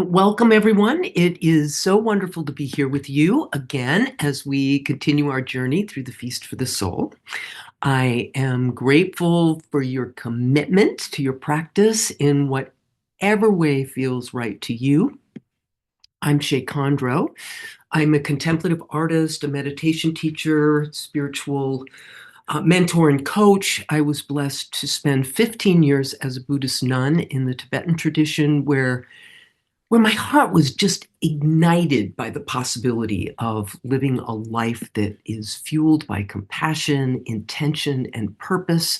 Welcome, everyone. It is so wonderful to be here with you again as we continue our journey through the Feast for the Soul. I am grateful for your commitment to your practice in whatever way feels right to you. I'm Shey Khandro. I'm a contemplative artist, a meditation teacher, spiritual mentor and coach. I was blessed to spend 15 years as a Buddhist nun in the Tibetan tradition where my heart was just ignited by the possibility of living a life that is fueled by compassion, intention, and purpose.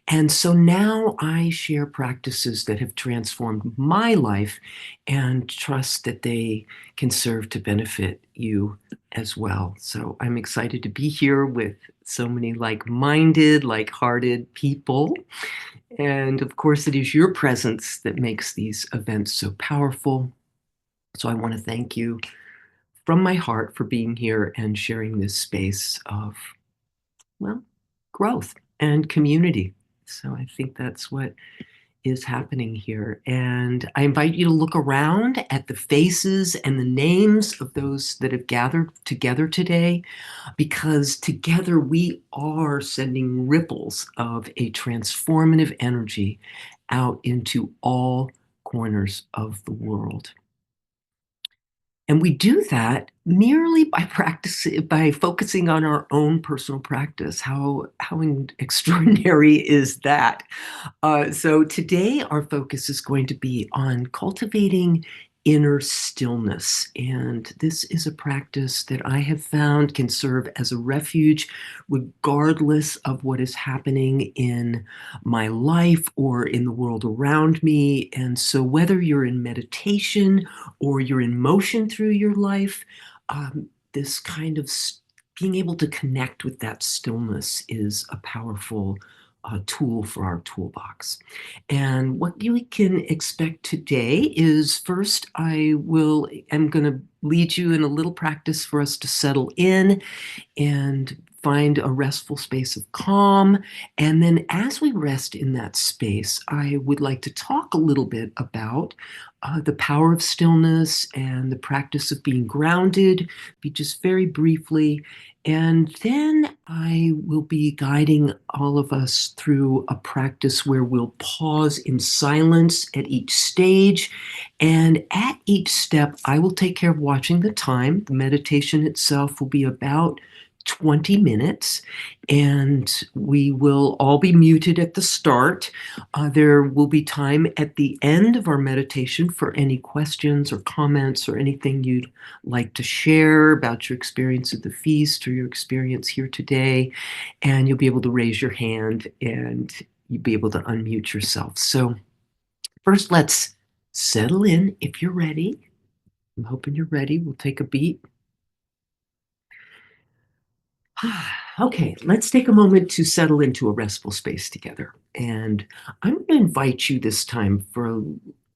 And so now I share practices that have transformed my life and trust that they can serve to benefit you as well. So I'm excited to be here with so many like-minded, like-hearted people. And of course, it is your presence that makes these events so powerful. So I want to thank you from my heart for being here and sharing this space of, well, growth and community. So I think that's what is happening here. And I invite you to look around at the faces and the names of those that have gathered together today, because together we are sending ripples of a transformative energy out into all corners of the world. And we do that merely by focusing on our own personal practice. How extraordinary is that? So today our focus is going to be on cultivating inner stillness. And this is a practice that I have found can serve as a refuge regardless of what is happening in my life or in the world around me. And so whether you're in meditation or you're in motion through your life, this kind of being able to connect with that stillness is a powerful tool for our toolbox. And what you can expect today is first, I'm going to lead you in a little practice for us to settle in and find a restful space of calm. And then as we rest in that space, I would like to talk a little bit about the power of stillness and the practice of being grounded, be just very briefly. And then I will be guiding all of us through a practice where we'll pause in silence at each stage. And at each step, I will take care of watching the time. The meditation itself will be about 20 minutes, and we will all be muted at the start. There will be time at the end of our meditation for any questions or comments or anything you'd like to share about your experience at the feast or your experience here today. And you'll be able to raise your hand and you'll be able to unmute yourself. So first, let's settle in if you're ready. I'm hoping you're ready. We'll take a beat. Okay, let's take a moment to settle into a restful space together. And I'm going to invite you this time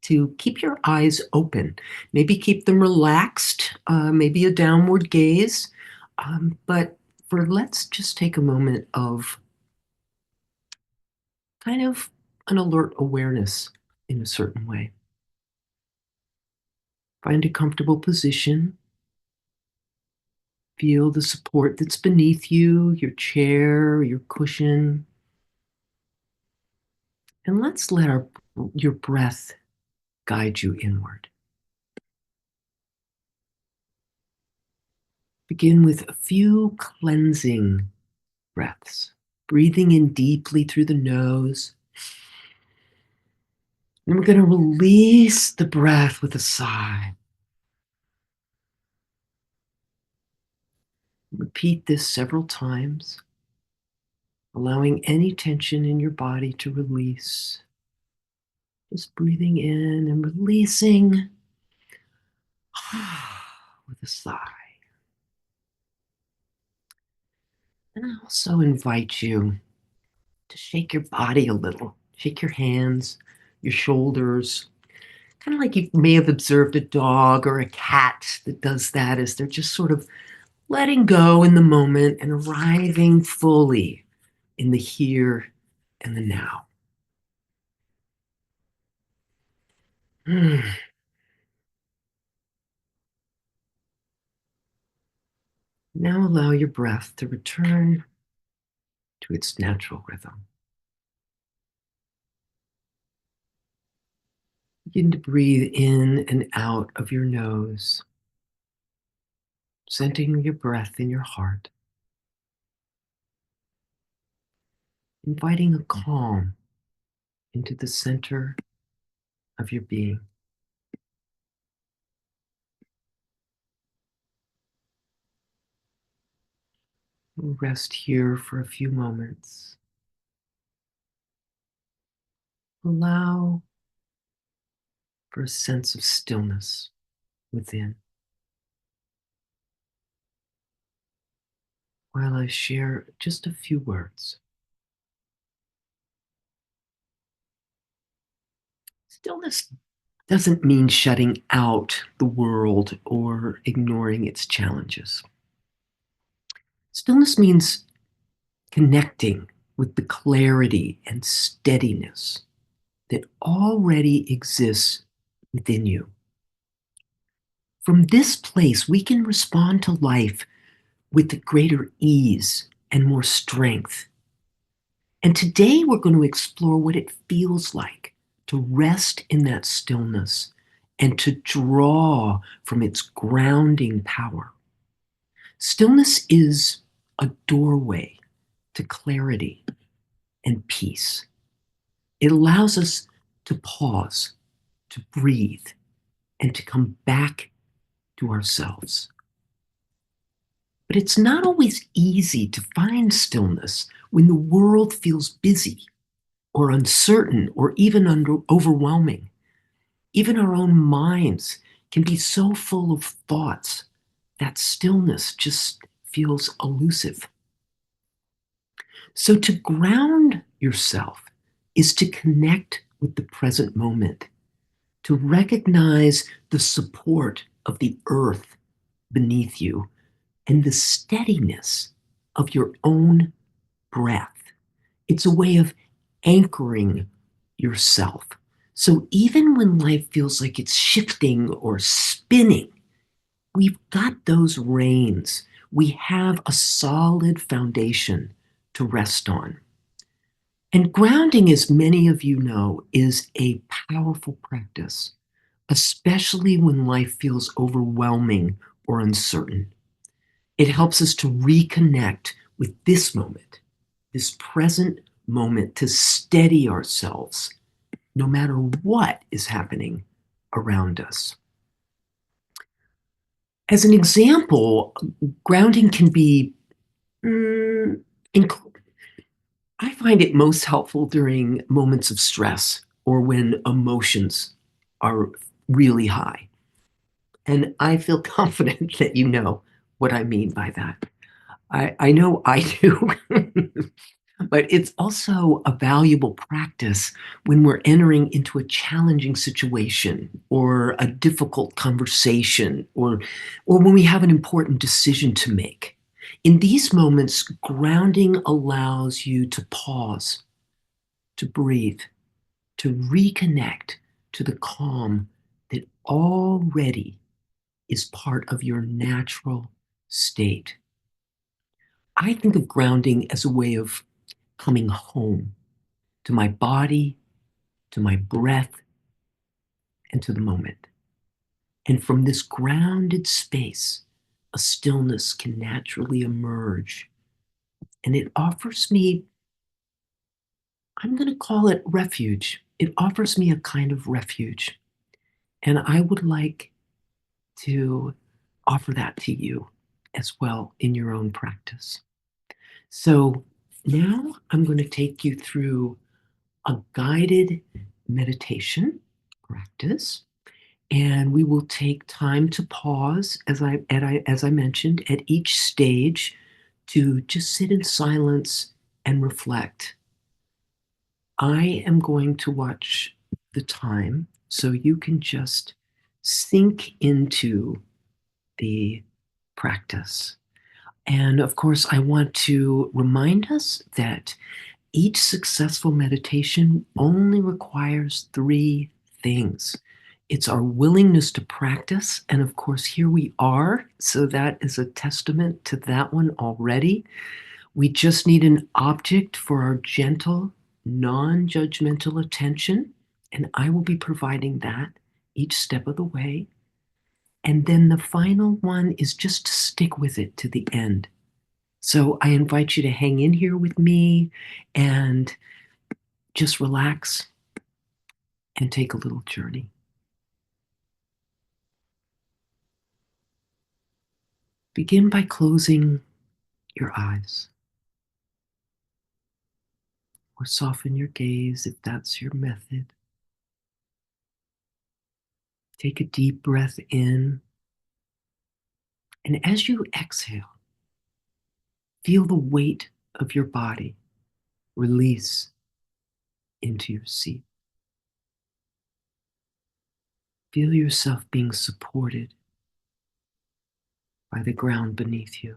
to keep your eyes open. Maybe keep them relaxed, maybe a downward gaze. But let's just take a moment of kind of an alert awareness in a certain way. Find a comfortable position. Feel the support that's beneath you, your chair, your cushion. And let's let your breath guide you inward. Begin with a few cleansing breaths, breathing in deeply through the nose. And we're going to release the breath with a sigh. Repeat this several times, allowing any tension in your body to release. Just breathing in and releasing with a sigh. And I also invite you to shake your body a little. Shake your hands, your shoulders, kind of like you may have observed a dog or a cat that does that, as they're just sort of letting go in the moment and arriving fully in the here and the now. Now allow your breath to return to its natural rhythm. Begin to breathe in and out of your nose, centering your breath in your heart, inviting a calm into the center of your being. We'll rest here for a few moments. Allow for a sense of stillness within while I share just a few words. Stillness doesn't mean shutting out the world or ignoring its challenges. Stillness means connecting with the clarity and steadiness that already exists within you. From this place, we can respond to life with greater ease and more strength. And today we're going to explore what it feels like to rest in that stillness and to draw from its grounding power. Stillness is a doorway to clarity and peace. It allows us to pause, to breathe, and to come back to ourselves. But it's not always easy to find stillness when the world feels busy or uncertain or even overwhelming. Even our own minds can be so full of thoughts that stillness just feels elusive. So, to ground yourself is to connect with the present moment, to recognize the support of the earth beneath you and the steadiness of your own breath. It's a way of anchoring yourself. So even when life feels like it's shifting or spinning, we've got those reins. We have a solid foundation to rest on. And grounding, as many of you know, is a powerful practice, especially when life feels overwhelming or uncertain. It helps us to reconnect with this moment, this present moment, to steady ourselves no matter what is happening around us. As an example, grounding can be, mm, I find it most helpful during moments of stress or when emotions are really high. And I feel confident that you know what I mean by that. I know I do. But it's also a valuable practice when we're entering into a challenging situation or a difficult conversation or when we have an important decision to make. In these moments, grounding allows you to pause, to breathe, to reconnect to the calm that already is part of your natural state. I think of grounding as a way of coming home to my body, to my breath, and to the moment. And from this grounded space, a stillness can naturally emerge. And it offers me, I'm going to call it refuge. It offers me a kind of refuge. And I would like to offer that to you as well in your own practice. So now I'm going to take you through a guided meditation practice. And we will take time to pause, as I mentioned, at each stage to just sit in silence and reflect. I am going to watch the time so you can just sink into the practice. And of course, I want to remind us that each successful meditation only requires three things. It's our willingness to practice. And of course, here we are. So that is a testament to that one already. We just need an object for our gentle, non judgmental attention. And I will be providing that each step of the way. And then the final one is just to stick with it to the end. So I invite you to hang in here with me and just relax and take a little journey. Begin by closing your eyes or soften your gaze if that's your method. Take a deep breath in, and as you exhale, feel the weight of your body release into your seat. Feel yourself being supported by the ground beneath you,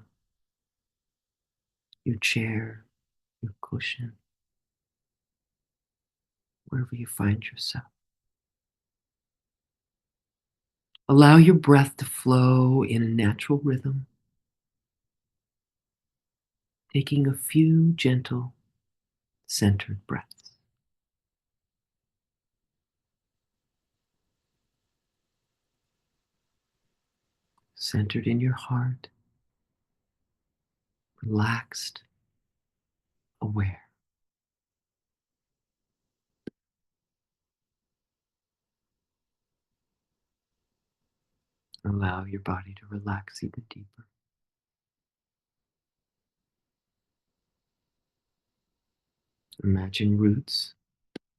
your chair, your cushion, wherever you find yourself. Allow your breath to flow in a natural rhythm, taking a few gentle, centered breaths. Centered in your heart, relaxed, aware. Allow your body to relax even deeper. Imagine roots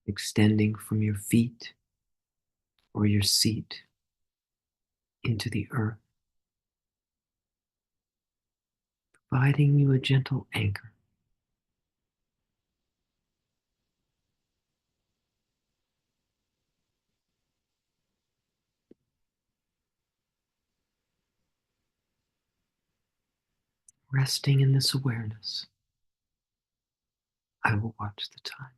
extending from your feet or your seat into the earth, providing you a gentle anchor. Resting in this awareness, I will watch the time.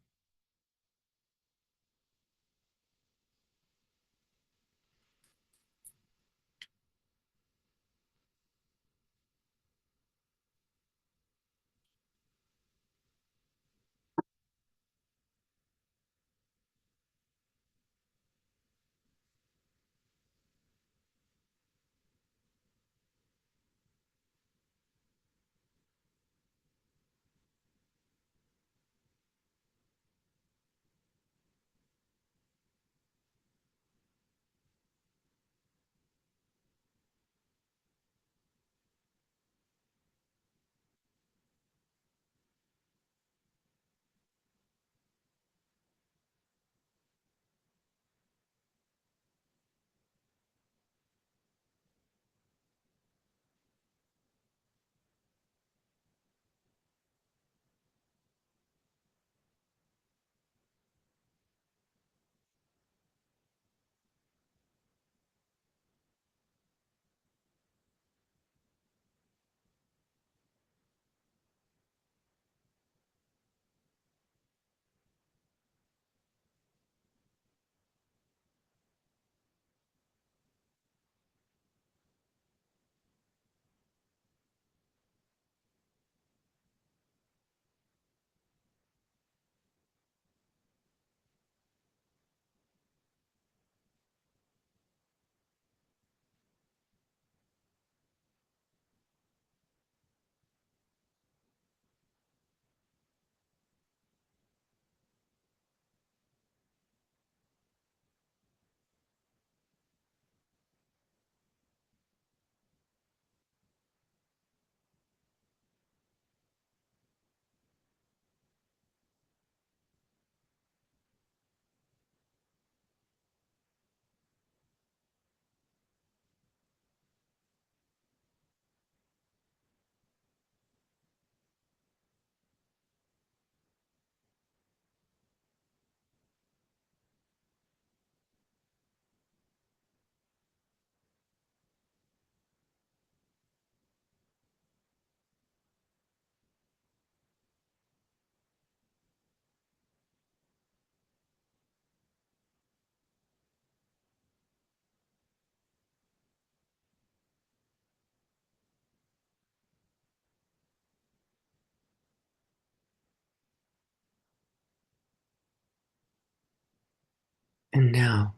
And now,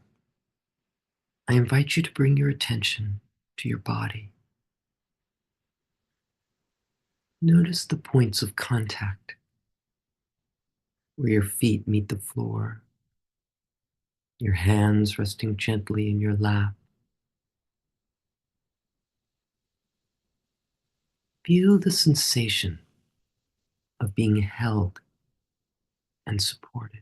I invite you to bring your attention to your body. Notice the points of contact where your feet meet the floor, your hands resting gently in your lap. Feel the sensation of being held and supported.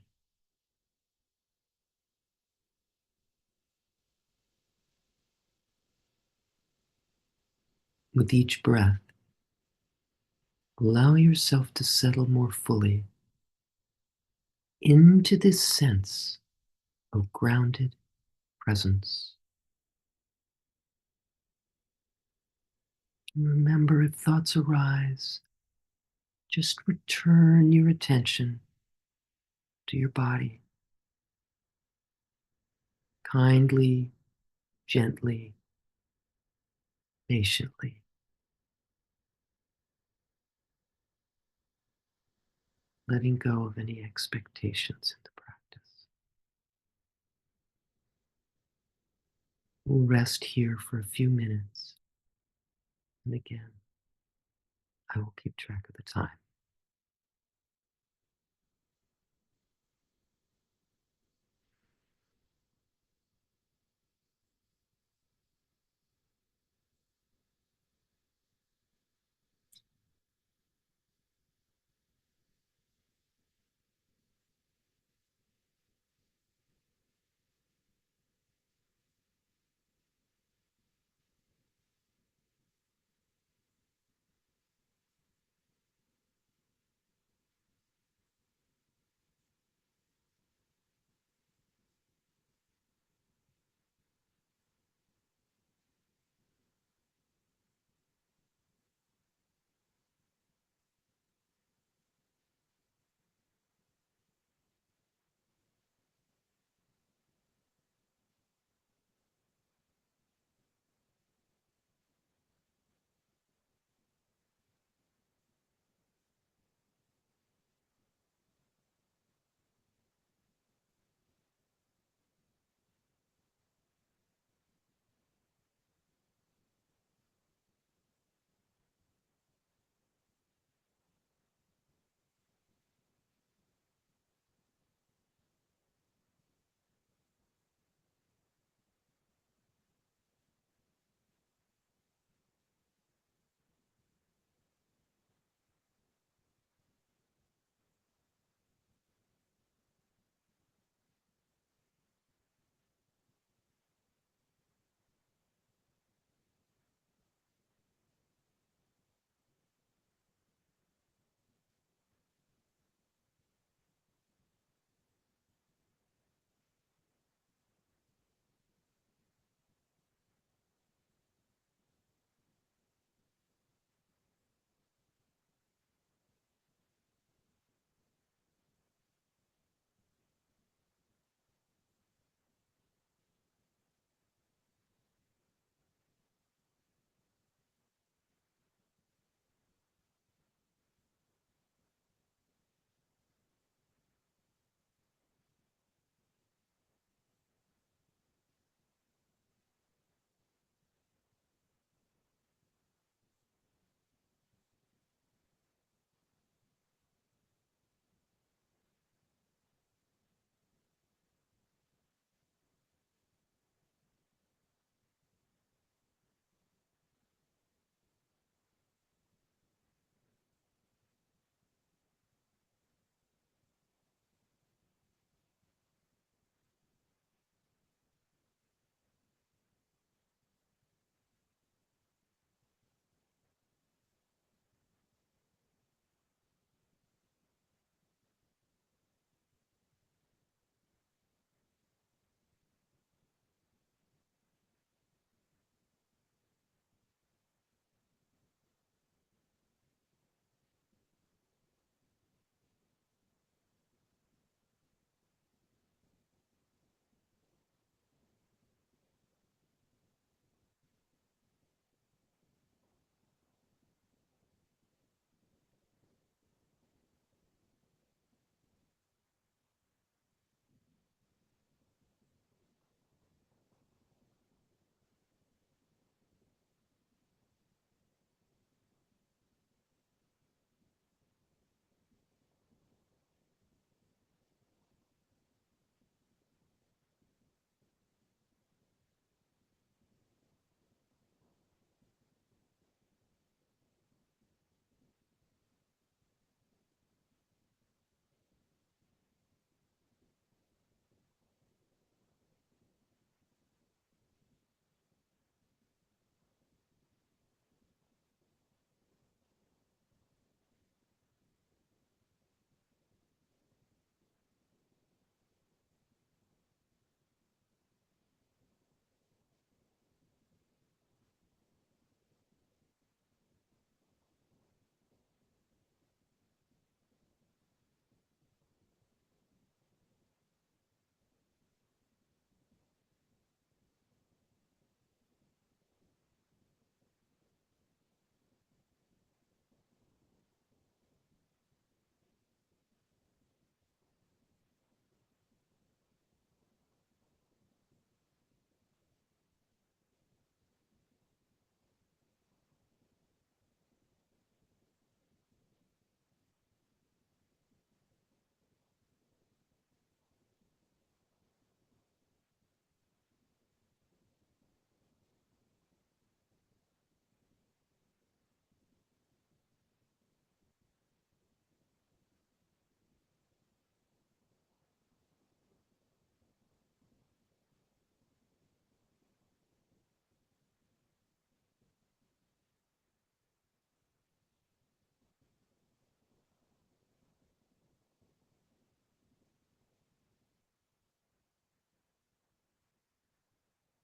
With each breath, allow yourself to settle more fully into this sense of grounded presence. And remember, if thoughts arise, just return your attention to your body kindly, gently, patiently. Letting go of any expectations in the practice. We'll rest here for a few minutes. And again, I will keep track of the time.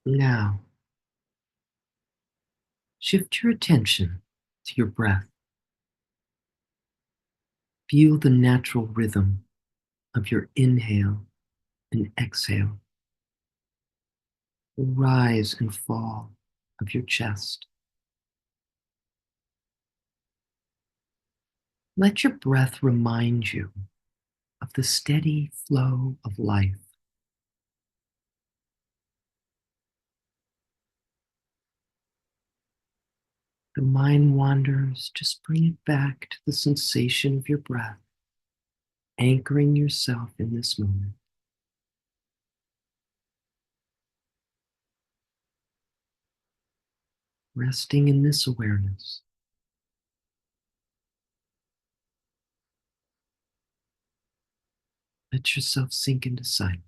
Now, shift your attention to your breath. Feel the natural rhythm of your inhale and exhale, the rise and fall of your chest. Let your breath remind you of the steady flow of life. The mind wanders, just bring it back to the sensation of your breath, anchoring yourself in this moment. Resting in this awareness. Let yourself sink into silence.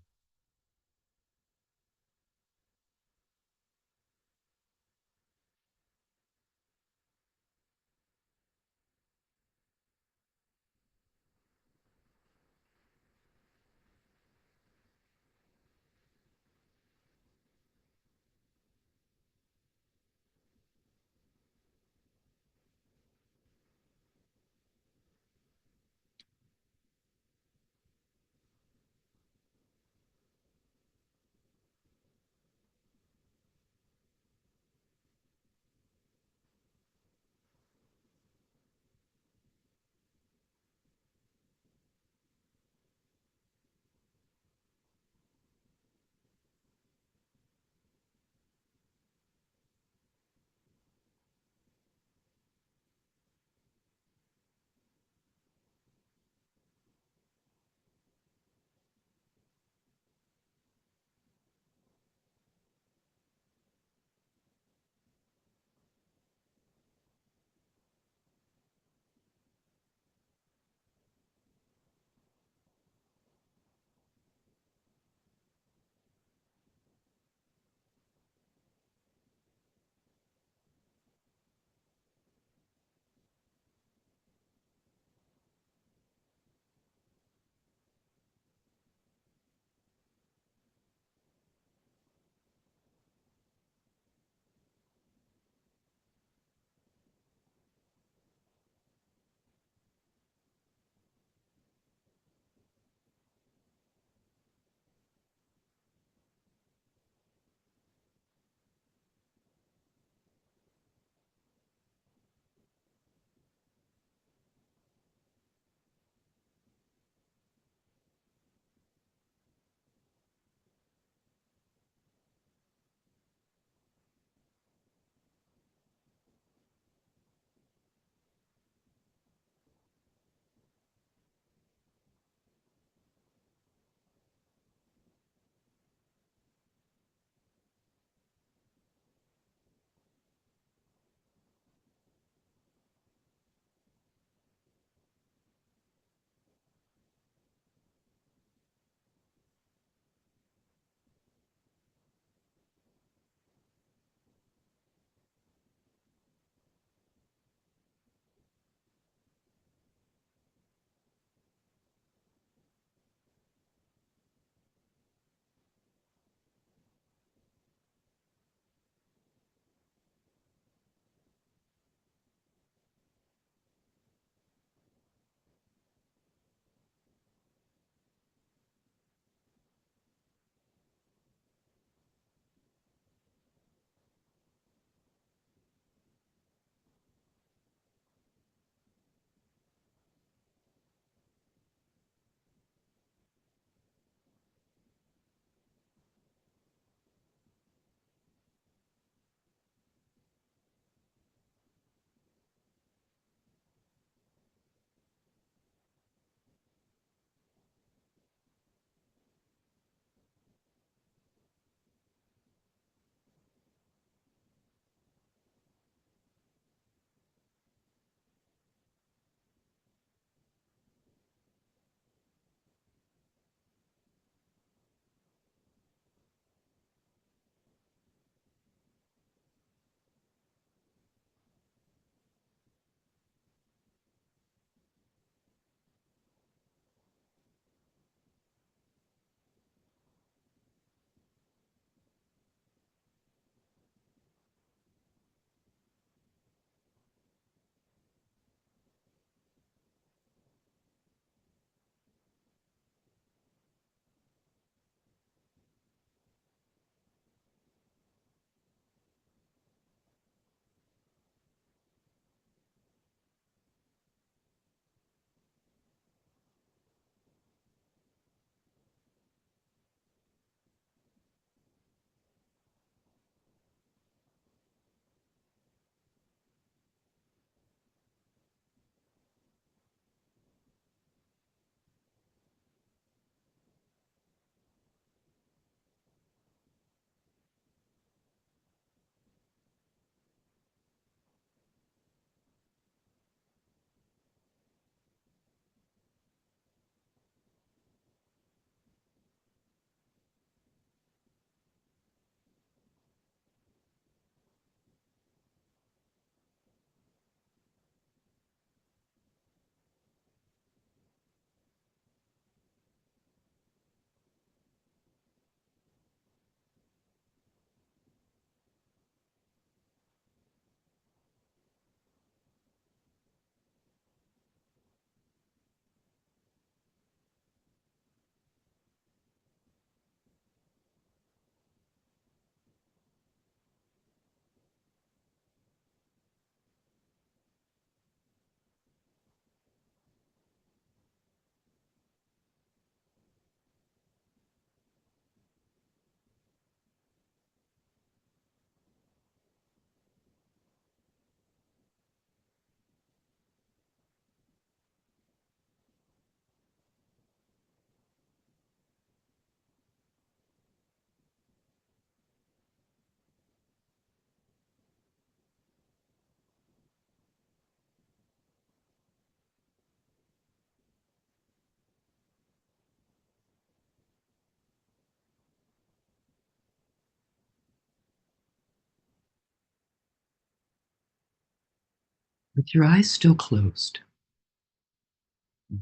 With your eyes still closed,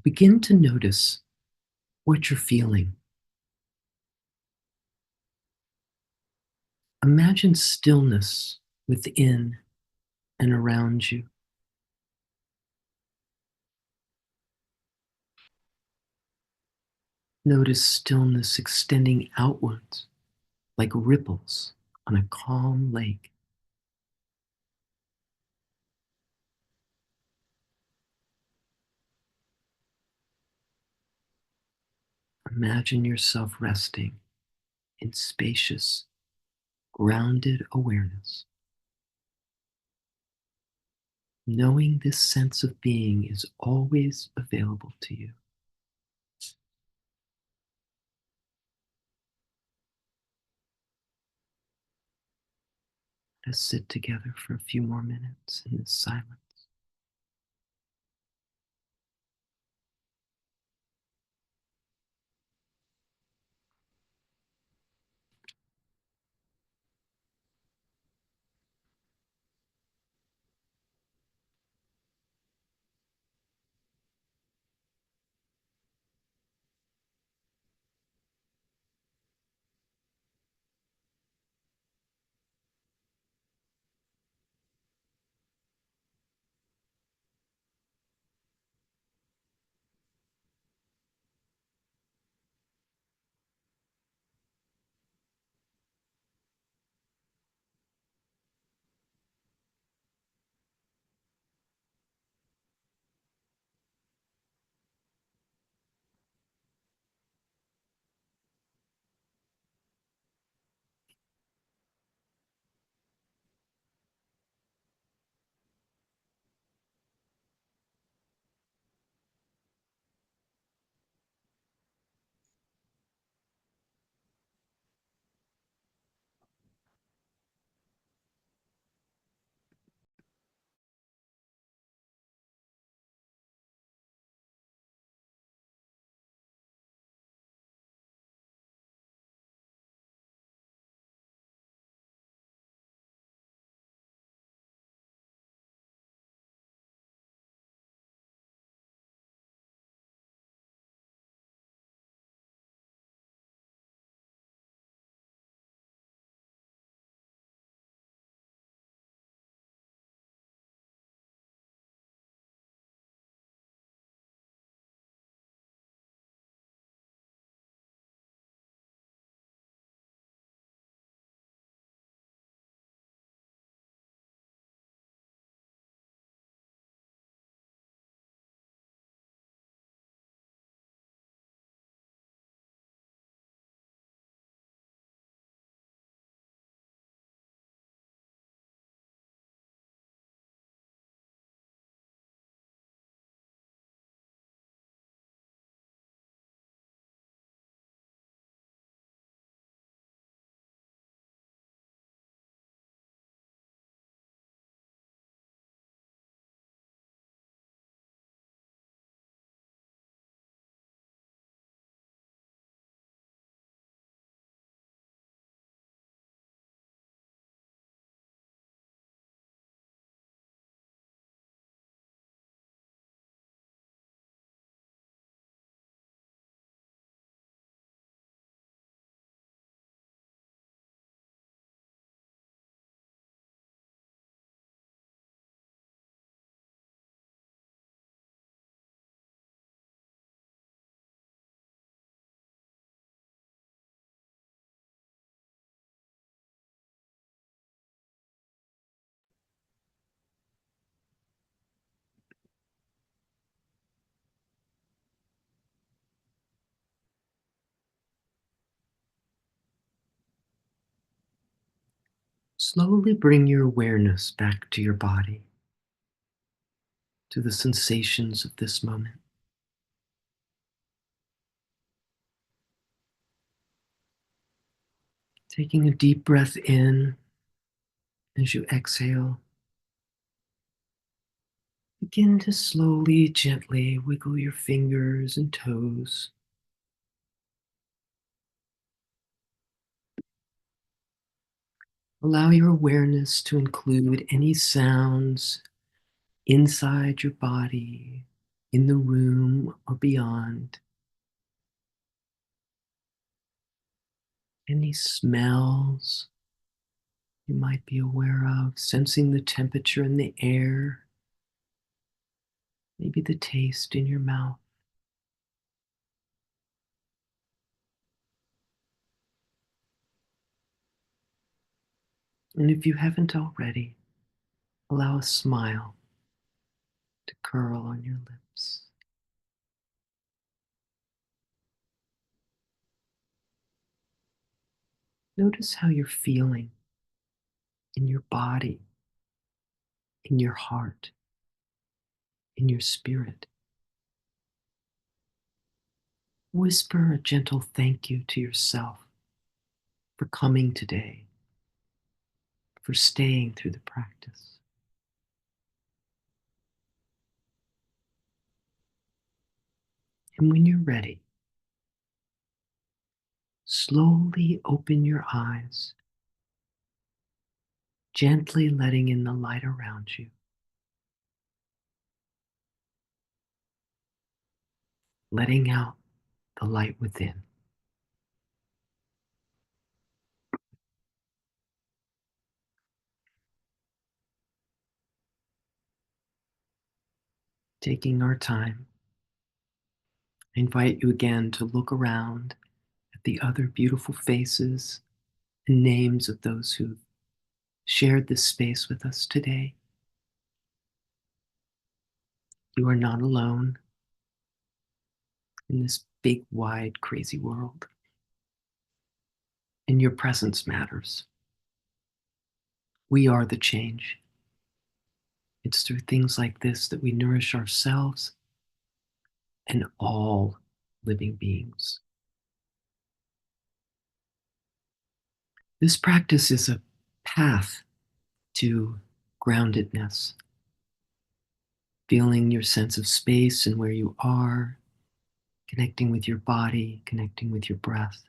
begin to notice what you're feeling. Imagine stillness within and around you. Notice stillness extending outwards like ripples on a calm lake. Imagine yourself resting in spacious, grounded awareness, knowing this sense of being is always available to you. Let us sit together for a few more minutes in this silence. Slowly bring your awareness back to your body, to the sensations of this moment. Taking a deep breath in as you exhale, begin to slowly, gently wiggle your fingers and toes. Allow your awareness to include any sounds inside your body, in the room, or beyond. Any smells you might be aware of, sensing the temperature in the air, maybe the taste in your mouth. And if you haven't already, allow a smile to curl on your lips. Notice how you're feeling in your body, in your heart, in your spirit. Whisper a gentle thank you to yourself for coming today, for staying through the practice. And when you're ready, slowly open your eyes, gently letting in the light around you, letting out the light within. Taking our time, I invite you again to look around at the other beautiful faces and names of those who shared this space with us today. You are not alone in this big, wide, crazy world. And your presence matters. We are the change. It's through things like this that we nourish ourselves and all living beings. This practice is a path to groundedness, feeling your sense of space and where you are, connecting with your body, connecting with your breath.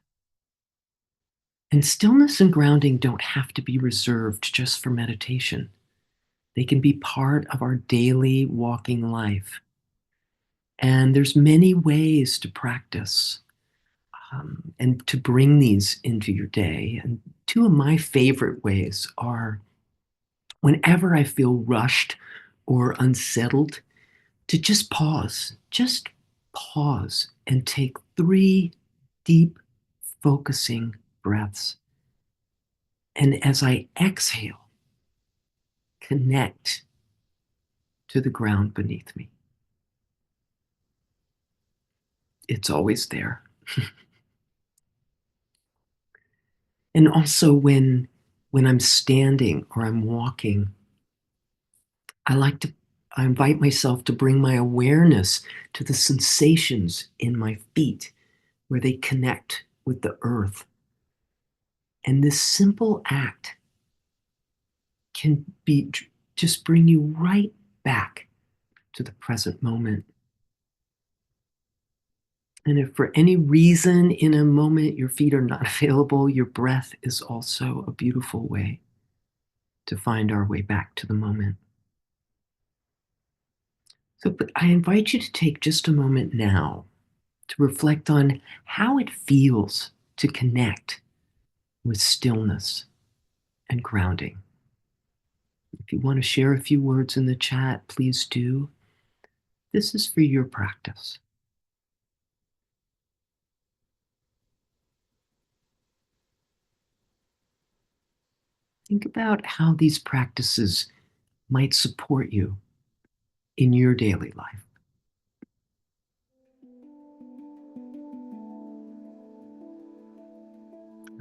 And stillness and grounding don't have to be reserved just for meditation. They can be part of our daily walking life. And there's many ways to practice and to bring these into your day. And two of my favorite ways are whenever I feel rushed or unsettled, to just pause and take 3 deep, focusing breaths. And as I exhale, connect to the ground beneath me. It's always there. And also when I'm standing or I'm walking, I like to I invite myself to bring my awareness to the sensations in my feet where they connect with the earth. And this simple act can be just bring you right back to the present moment. And if for any reason in a moment your feet are not available, your breath is also a beautiful way to find our way back to the moment. So, but I invite you to take just a moment now to reflect on how it feels to connect with stillness and grounding. If you want to share a few words in the chat, please do. This is for your practice. Think about how these practices might support you in your daily life.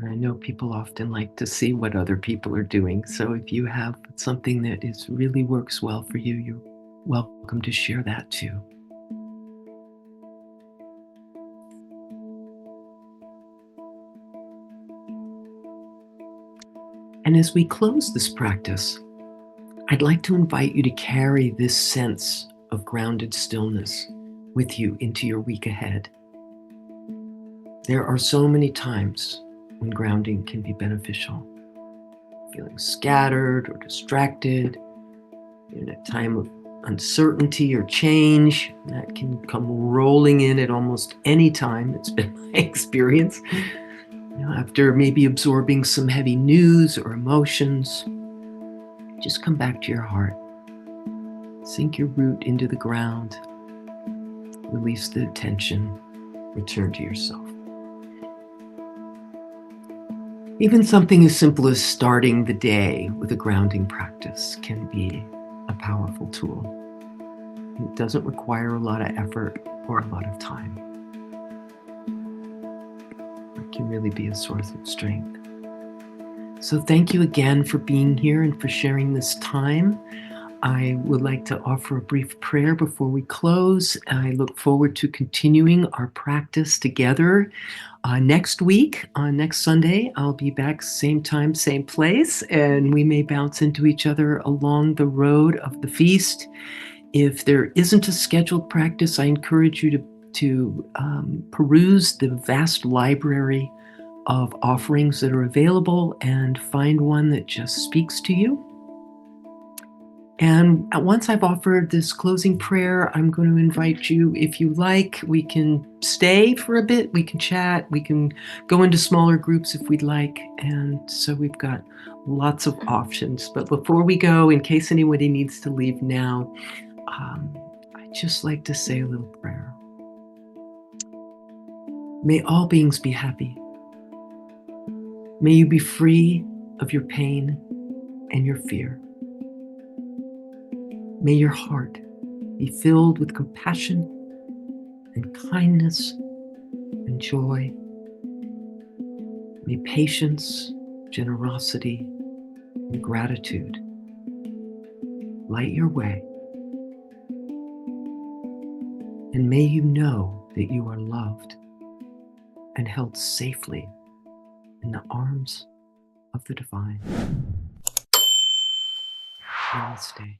I know people often like to see what other people are doing, so if you have something that really works well for you, you're welcome to share that too. And as we close this practice, I'd like to invite you to carry this sense of grounded stillness with you into your week ahead. There are so many times when grounding can be beneficial. Feeling scattered or distracted, in a time of uncertainty or change that can come rolling in at almost any time. It's been my experience. After maybe absorbing some heavy news or emotions, just come back to your heart. Sink your root into the ground. Release the tension. Return to yourself. Even something as simple as starting the day with a grounding practice can be a powerful tool. It doesn't require a lot of effort or a lot of time. It can really be a source of strength. So thank you again for being here and for sharing this time. I would like to offer a brief prayer before we close. I look forward to continuing our practice together. Next week, on next Sunday, I'll be back same time, same place, and we may bounce into each other along the road of the feast. If there isn't a scheduled practice, I encourage you to peruse the vast library of offerings that are available and find one that just speaks to you. And once I've offered this closing prayer, I'm going to invite you, if you like, we can stay for a bit, we can chat, we can go into smaller groups if we'd like. And so we've got lots of options. But before we go, in case anybody needs to leave now, I'd just like to say a little prayer. May all beings be happy. May you be free of your pain and your fear. May your heart be filled with compassion and kindness and joy. May patience, generosity, and gratitude light your way. And may you know that you are loved and held safely in the arms of the divine. Namaste.